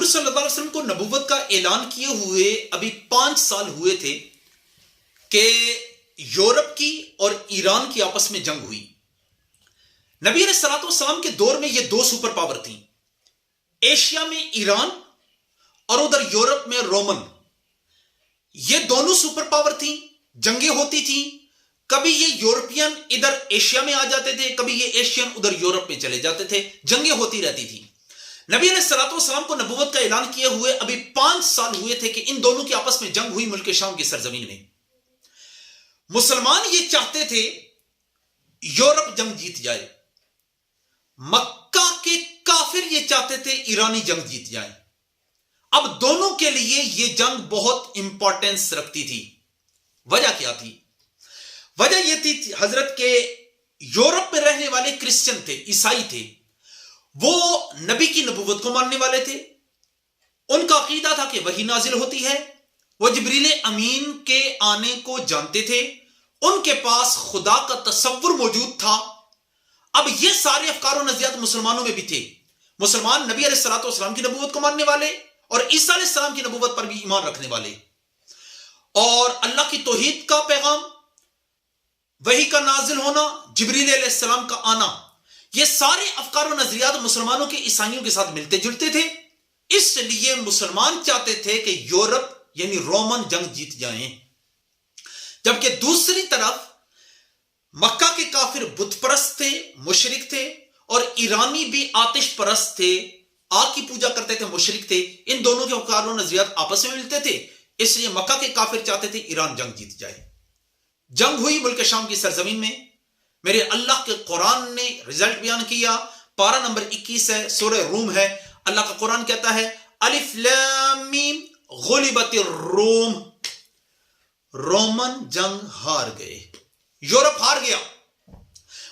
صلی اللہ علیہ وسلم کو نبوت کا اعلان کیے ہوئے ابھی 5 سال ہوئے تھے کہ یورپ کی اور ایران کی آپس میں جنگ ہوئی. نبی علیہ الصلوۃ والسلام کے دور میں یہ 2 سپر پاور تھیں، ایشیا میں ایران اور ادھر یورپ میں رومن. یہ دونوں سپر پاور تھیں، جنگیں ہوتی تھیں. کبھی یہ یورپین ادھر ایشیا میں آ جاتے تھے، کبھی یہ ایشین ادھر یورپ میں چلے جاتے تھے. جنگیں ہوتی رہتی تھیں. نبی علیہ الصلوۃ والسلام کو نبوت کا اعلان کیے ہوئے ابھی 5 سال ہوئے تھے کہ ان دونوں کی آپس میں جنگ ہوئی ملک شام کی سرزمین میں. مسلمان یہ چاہتے تھے یورپ جنگ جیت جائے، مکہ کے کافر یہ چاہتے تھے ایرانی جنگ جیت جائے. اب دونوں کے لیے یہ جنگ بہت امپورٹنس رکھتی تھی. وجہ کیا تھی؟ وجہ یہ تھی حضرت کے یورپ میں رہنے والے کرسچن تھے، عیسائی تھے، وہ نبی کی نبوت کو ماننے والے تھے. ان کا عقیدہ تھا کہ وحی نازل ہوتی ہے. وہ جبریل امین کے آنے کو جانتے تھے. ان کے پاس خدا کا تصور موجود تھا. اب یہ سارے افکار و نظریات مسلمانوں میں بھی تھے. مسلمان نبی علیہ الصلوۃ والسلام کی نبوت کو ماننے والے اور عیسیٰ علیہ السلام کی نبوت پر بھی ایمان رکھنے والے، اور اللہ کی توحید کا پیغام، وحی کا نازل ہونا، جبریل علیہ السلام کا آنا، یہ سارے افکار و نظریات مسلمانوں کے عیسائیوں کے ساتھ ملتے جلتے تھے. اس لیے مسلمان چاہتے تھے کہ یورپ یعنی رومن جنگ جیت جائیں. جبکہ دوسری طرف مکہ کے کافر بت پرست تھے، مشرک تھے، اور ایرانی بھی آتش پرست تھے، آگ کی پوجا کرتے تھے، مشرک تھے. ان دونوں کے افکار و نظریات آپس میں ملتے تھے. اس لیے مکہ کے کافر چاہتے تھے ایران جنگ جیت جائے. جنگ ہوئی ملک شام کی سرزمین میں. میرے اللہ کے قرآن نے رزلٹ بیان کیا. پارہ نمبر 21 ہے، سورہ روم ہے. اللہ کا قرآن کہتا ہے الف لام میم غلبت الروم. رومن جنگ ہار گئے، یورپ ہار گیا.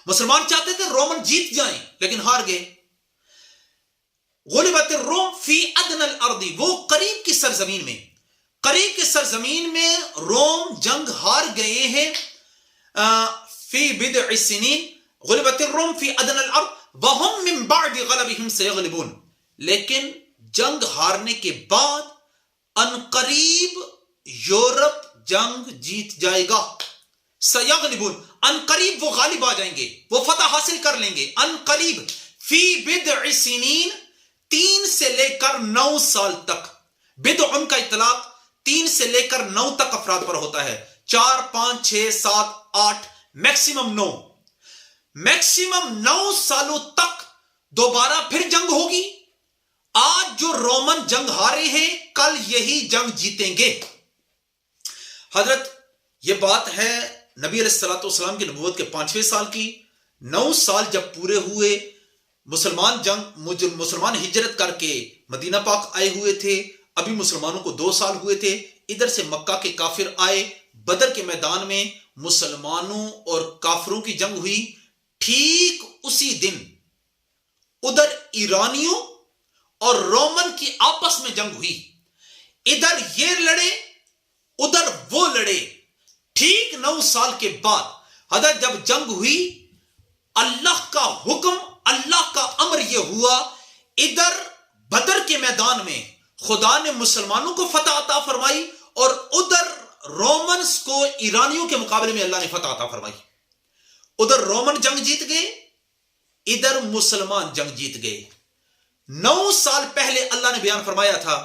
مسلمان چاہتے تھے رومن جیت جائیں لیکن ہار گئے. غلبت الروم فی ادنى الارض، وہ قریب کی سرزمین میں، قریب کی سرزمین میں روم جنگ ہار گئے ہیں. فی بضع سنین غلبت الروم فی ادنى الارض وهم من بعد غلبهم سيغلبون. لیکن جنگ ہارنے کے بعد انقریب یورپ جنگ جیت جائے گا. سیغلبون، انقریب وہ غالب آ جائیں گے، وہ فتح حاصل کر لیں گے. انقریب فی بضع سنین، 3 سے لے کر 9 سال تک. بدع ان کا اطلاق 3 سے لے کر 9 تک افراد پر ہوتا ہے. 4 5 6 7 8 میکسیمم 9. میکسیمم 9 سالوں تک دوبارہ پھر جنگ ہوگی. آج جو رومن جنگ ہارے ہیں کل یہی جنگ جیتیں گے. حضرت یہ بات ہے نبی علیہ الصلوۃ والسلام کی نبوت کے 5ویں سال کی. 9 سال جب پورے ہوئے، مسلمان ہجرت کر کے مدینہ پاک آئے ہوئے تھے. ابھی مسلمانوں کو 2 سال ہوئے تھے. ادھر سے مکہ کے کافر آئے. بدر کے میدان میں مسلمانوں اور کافروں کی جنگ ہوئی. ٹھیک اسی دن ادھر ایرانیوں اور رومن کی آپس میں جنگ ہوئی. ادھر یہ لڑے، ادھر وہ لڑے. ٹھیک 9 سال کے بعد حضرت جب جنگ ہوئی، اللہ کا حکم، اللہ کا امر یہ ہوا، ادھر بدر کے میدان میں خدا نے مسلمانوں کو فتح عطا فرمائی اور ادھر رومنز کو ایرانیوں کے مقابلے میں اللہ نے فتح عطا فرمائی. ادھر رومن جنگ جیت گئے، ادھر مسلمان جنگ جیت گئے. 9 سال پہلے اللہ نے بیان فرمایا تھا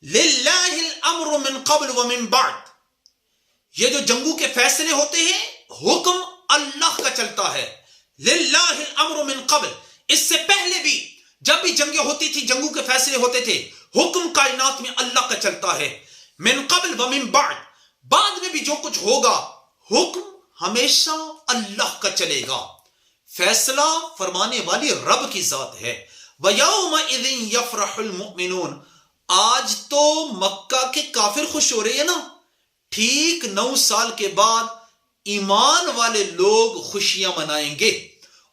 للہ الامر من قبل ومن بعد. یہ جو جنگوں کے فیصلے ہوتے ہیں حکم اللہ کا چلتا ہے. للہ الامر من قبل، اس سے پہلے بھی جب بھی جنگیں ہوتی تھی، جنگوں کے فیصلے ہوتے تھے، حکم کائنات میں اللہ کا چلتا ہے. من قبل ومن بعد، بعد میں بھی جو کچھ ہوگا حکم ہمیشہ اللہ کا چلے گا. فیصلہ فرمانے والی رب کی ذات ہے. وَيَوْمَئِذٍ يَفْرَحُ الْمُؤْمِنُونَ. آج تو مکہ کے کافر خوش ہو رہے ہیں نا. ٹھیک 9 سال کے بعد ایمان والے لوگ خوشیاں منائیں گے.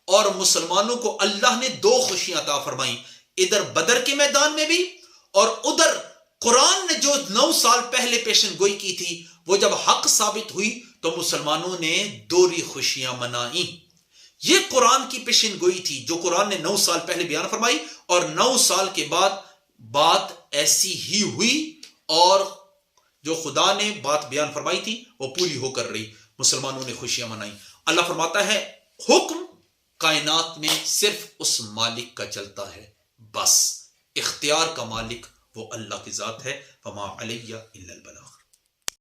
اور مسلمانوں کو اللہ نے 2 خوشیاں عطا فرمائیں، ادھر بدر کے میدان میں بھی، اور ادھر قرآن نے جو 9 سال پہلے پیشن گوئی کی تھی وہ جب حق ثابت ہوئی تو مسلمانوں نے 2 خوشیاں منائیں. یہ قرآن کی پیشن گوئی تھی جو قرآن نے 9 سال پہلے بیان فرمائی، اور 9 سال کے بعد بات ایسی ہی ہوئی اور جو خدا نے بات بیان فرمائی تھی وہ پوری ہو کر رہی، مسلمانوں نے خوشیاں منائی۔ اللہ فرماتا ہے حکم کائنات میں صرف اس مالک کا چلتا ہے، بس اختیار کا مالک وہ اللہ کی ذات ہے۔ فما علیہ الا البلاغ۔